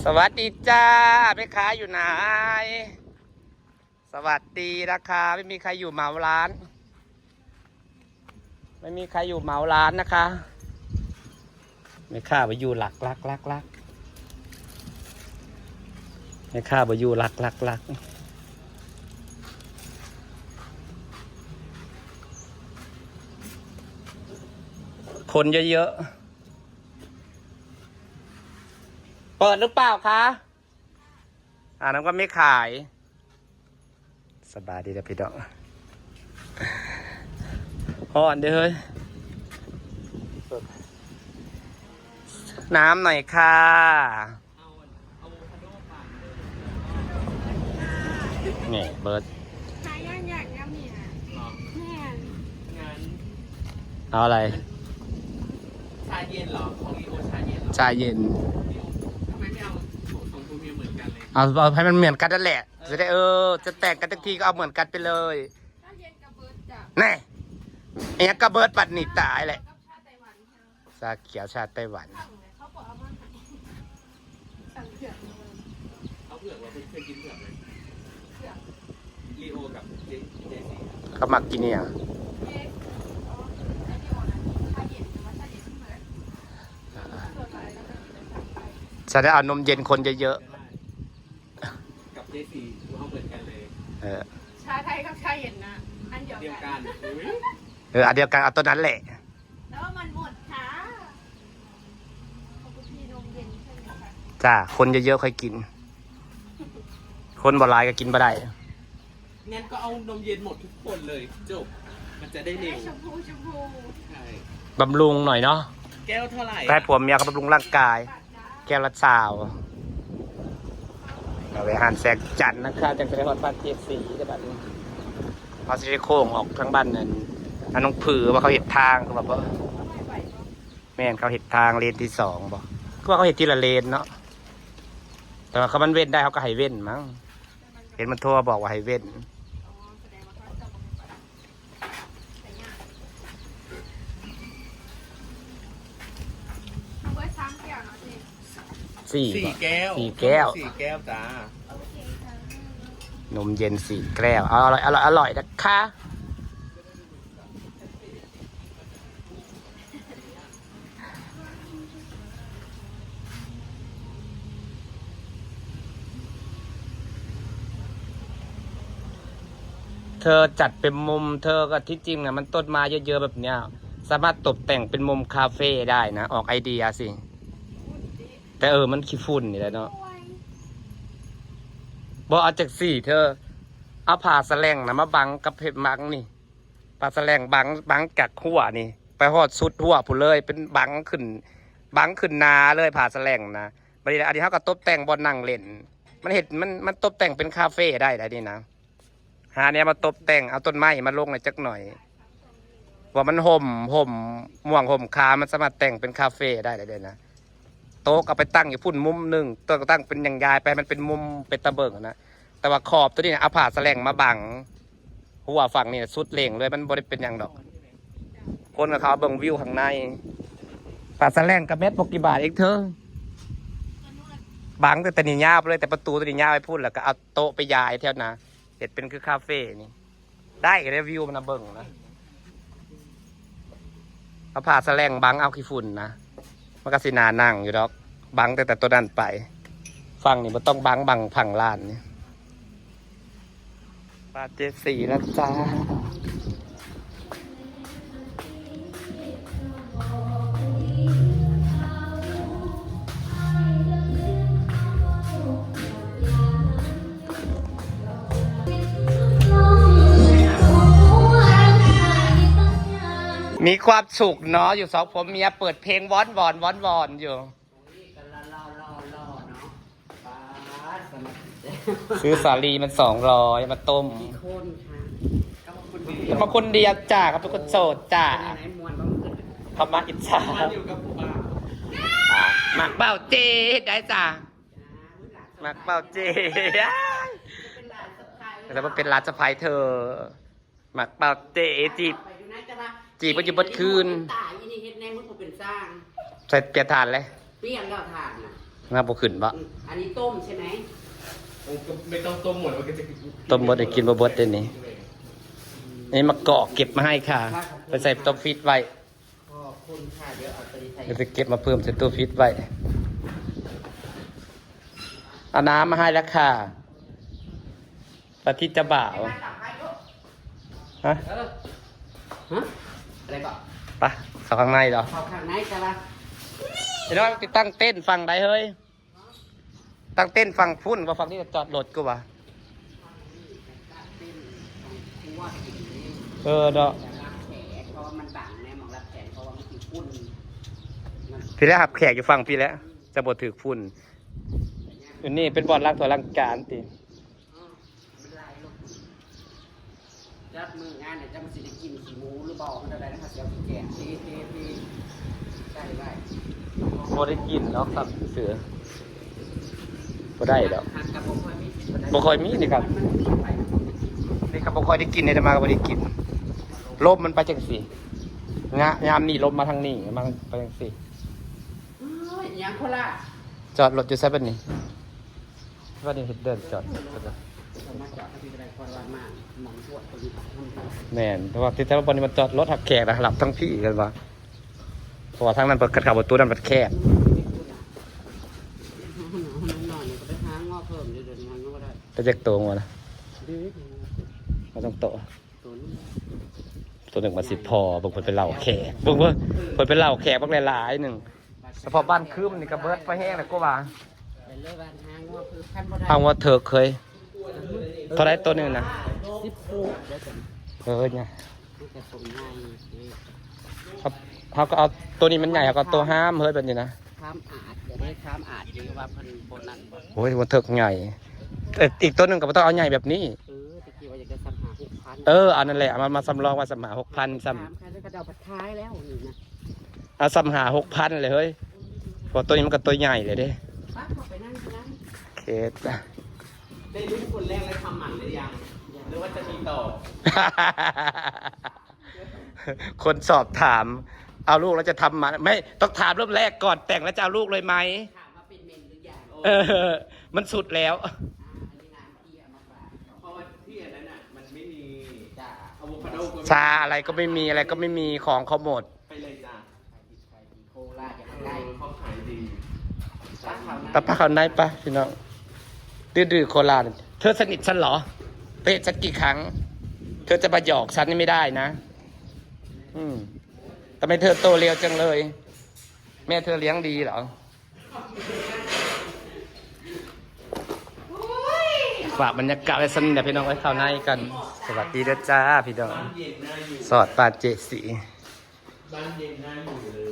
สวัสดีจ้าแม่ค้าอยู่ไหนสวัสดีราคาไม่มีใครอยู่เหมาร้านไม่มีใครอยู่เหมาร้านนะคะแม่ค้าไปอยู่หลักแม่ค้าไปอยู่หลักคนเยอะๆเปิดหรือเปล่าคะน้ำก็ไม่ขายสบายดีนะพี่ดอกห่อนเด้อเฮ้ยน้ำหน่อยค่ะนี่เบิร์ดชายย่างอยากน้ำเนี่ยแม่เอาอะไรชาเย็นเหรอของอีโอชาเย็นเหรอชาเย็นทำไมไม่เอาของคุณเมียเหมือนกันเลยเอาให้มันเหมือนกันนั่นแหละจะได้จะแต่งกันทุกทีก็เอาเหมือนกันไปเลยชาเย็นกับเบิร์ดจ้ะแน่ไอ้กระเบิดปัดหนีตายแหละกับชาไต้หวันชาเขียวชาไต้หวันเขาบอกเอามาให้สั่งเผือกเลยเขาเผือกว่าเพื่อนกินเผือกเลยเผือกลีโอกับเจซีเขามักกินเนี่ยจะได้เอานมเย็นคนเยอะกับเจซีเขาเหมือนกันเลยชาไทยกับชาเย็นนะอันเดียวกันอันเดียวกันเอาตัวนั้นแหละแล้วว่ามันหมดค่ะของคุณพี่นมเย็นใช่ไหมคะจ้าคนเยอะๆค่อยกินคนบ่หลายก็กินบ่ได้งั้นก็เอานมเย็นหมดทุกคนเลยจบมันจะได้เร็วชมพูใช่บำรุงหน่อยเนาะแก้วเท่าไหร่ได้ผัวเมียเขาบำรุงร่างกายแก้วละ20เราไปหานแสกจันนะคะจากทะเลฮอดบ้านเจ็ดสีได้บ้านนี้เขาจะได้โค้งออกทั้งบ้านนั่นน้องผือว่าเขาเห็นทางเขาบอกว่าแม่นเขาเห็นทางเลนที่2บอกคือว่าเขาเห็นทีละเลนเนาะแต่ว่าเขามันเว้นได้เขาก็ให้เว้นมั้งเห็นมันโทรบอกว่าให้เว้น4 แก้ว4 แก้วจ้านมเย็น4 แก้วอร่อยนะคะเธอจัดเป็นมุมเธอก็ที่จริงนะมันต้นไม้เยอะๆแบบเนี้ยสามารถตกแต่งเป็นมุมคาเฟ่ได้นะออกไอเดียสิแต่มันขี้ฝุ่นนี่แหละเนาะบอกเอาจาก4เธอเอาผ่าแสลงนะมาบังกับเห็ดมังนี่ผ่าแสลงบังจากหัวนี่ไปหอดสุดหัวผู้เลยเป็นบังขึ้นนาเลยผ่าแสลงนะบริเวณอันนี้เขาก็ตบแต่งบอลนั่งเล่นมันตบแต่งเป็นคาเฟ่ได้นี่นะหาเนี่ยมาตบแต่งเอาต้นไม้มาลงหน่อยจักหน่อยว่ามันห่มม่วงห่มคามันสามารถแต่งเป็นคาเฟ่ได้เลยนะโต๊ะเอาไปตั้งอยู่พุ่นมุมหนึ่งตัวก็ตั้งเป็นอย่างยายไปมันเป็นมุมเป็นตะเบิงนะแต่ว่าขอบตัวนี้เอาผ่าแสลงมาบังหัวฝั่งนี่สุดเล่งเลยมันบริเป็นอย่างดอกคนกับเขาเบิ่งวิวข้างในผ่าแสลงกับเม็ด60 บาทเองเธอบังแต่นี่ยาบเลยแต่ประตูตัวนี้ยาไปพูดแล้วก็เอาโต๊ะไปยายเท่านะเห็ดเป็นคือคาเฟ่นี่ได้รีวิวมันเบิ่งนะเอาผ่าแสลงบังเอาขี้ฝุ่นนะมันก็สินานั่งอยู่ดอกบังแต่ตัวนั้นไปฟังนี่มันต้องบังผังลานนี่ปาเจสีแล้วจ้ามีความสุขเนาะอยู่สองผมเมียเปิดเพลงวอนอยู่ซื้อสาลีมัน200มาต้มมาคนเดียวจ้าครับทุกคนโสดจ้าเขามาอิจฉาหมักเป้าเจได้จ้าหมักเป้าเจแต่ว่าเป็นร้านสะพายเธอหมักเป้าเจจีบอยู่บนคืนใส่เปลี่ยนทานเลยเปลี่ยนแล้วทาน งาบ่ขึ้นบ่ อันนี้ต้มใช่ไหม ไม่ต้องต้มหมดมันก็จะ ต้มบ่ได้กินบ่เบิดเด้นี่นี่มะกอกเก็บมาให้ค่ะไปใส่ตู้ฟรีซไว้ ขอบคุณค่ะเดี๋ยวเอาไปใส่ เดี๋ยวไปเก็บมาเพิ่มใส่ตู้ฟรีซไว้เอาน้ำมาให้แล้วค่ะปฏิจจบ่าวฮะ ฮะอะไรก็ ไปเข้าข้างในเหรอ เข้าข้างในจ้ะละ เดี๋ยวไปตั้งเต้นฟังได้เฮ้ยตั้งเต้นฟังพุ่นว่าฟังนี่จะจอดรถกูวะเออเนาะ รับแขกเพราะว่ามันบังแน่มองรับแขกเพราะว่ามันคือพุ่นมัน พี่แล้วหับแขกอยู่ฟังพี่แล้วจะบดถือพุ่นอันนี้เป็นบอลล้างตัวล้างจานติ มันลายลงยัดมืองานเนี่ยจะมาสิได้กินขี้หมูหรือบอกมันอะไรนะครับเดี๋ยวพี่แกะทีได้ได้ บได้กินเนาะครับเสือบ่ได้ดอก หักกับผมค่อยมีสิทธิ์ บ่ค่อยมีนี่ครับ มันมีไป นี่ครับบ่ค่อยได้กินในจะมาก็บ่ได้กินลมมันไปจังสิงะยามนี่ลมมาทางนี้มันไปจังสิ เฮ้ยยังโคราช จอดรถอยู่ไสบัดนี้ว่านี่เฮ็ดเดินจอด เรามาจอดที่อะไรโคราชมากหมองทั่วตรงนี้ แม่นเพราะว่าที่แต่ละบอลนี่มันจอดรถหักแขกนะหลับทั้งพี่กันว่าเพราะว่าทางนั้นเปิดกระขับประตูนั้นมันแคบ นอนก็ไปหางอเพิ่มเดี๋ยวงานก็ได้ จะเจ็กตัวมาละ ดื้อ มาต้องโตะ ตัวนี้ ตัวหนึ่งมาสิพอบางคนเป็นเหล่าแขกบางคนเป็นเหล่าแขกบางหลายๆหนึ่งเฉพาะบ้านคืมนี่ก็เบิดไฟแห้งแล้วก็ว่า ไปเลยบ้านหางอคือขั้นบ่ได้ เอาว่าเธอเคยเท่าไรตัวหนึงนะ 16ได้จัง เนี่ย มันจะส่งง่าย เขาก็เอาตัวนี้มันใหญ่เขาก็เอาตัวห้ามเฮ้ยแบบนี้นะ ข้ามอาจจะได้ข้ามอาจดีว่าเพิ่นบนนั้นบ่ โอ้ยมันเถิกใหญ่แต่อีกตัวหนึ่งก็บ่ต้องเอาใหญ่แบบนี้ ตะกี้ว่าอยากจะสัมหา6,000 อันนั้นแหละเอามาสำรองว่าสมหา6,000ซ้ ถามใครแล้วก็จะเอาผัดท้ายแล้วนี่นะ ำเอาสำหา6,000เลยเฮ้ยเพราะตัวนี้มันก็ตัวใหญ่เลยเด้ ป้าเข้าไปนั่งนั่ง เคสอะ ได้รู้คนแรกแล้วทำหมันหรือยังหรือว่าจะมีต่อ คนสอบถาม เอาลูกแล้วจะทำมันไม่ต้องถามเริ่มแรกก่อนแต่งแล้วจะเอาลูกเลยไหม ถามว่าเป็นเมนหรือยัง เออ มันสุดแล้ว อันนี้น้ำเอียมาฝาก เพราะว่าที่อันนั้นอ่ะมันไม่มี จ้า อะโวคาโดก็ ชาอะไรก็ไม่มีอะไรก็ไม่มีของเขาหมด ไปเลยจ้ะ ใครดีโคราชอย่างไร เขาขายดี ป้าเขานะ แต่ป้าเขาได้ปะพี่น้องดื้อๆโคราชเธอสนิทฉันเหรอเตะฉันกี่ครั้ง เธอจะมาหยอกฉันนี่ไม่ได้นะ ทำไมเธอโตเร็วจังเลย แม่เธอเลี้ยงดีเหรอฝากบรรยากาศไว้สักนิดเดี๋ยวพี่น้องไว้เข้าในกัน สวัสดีด้วยจ้าพี่น้อง บ้านเย็นน่าอยู่ สอดปาเจสี บ้านเย็นน่าอยู่เลย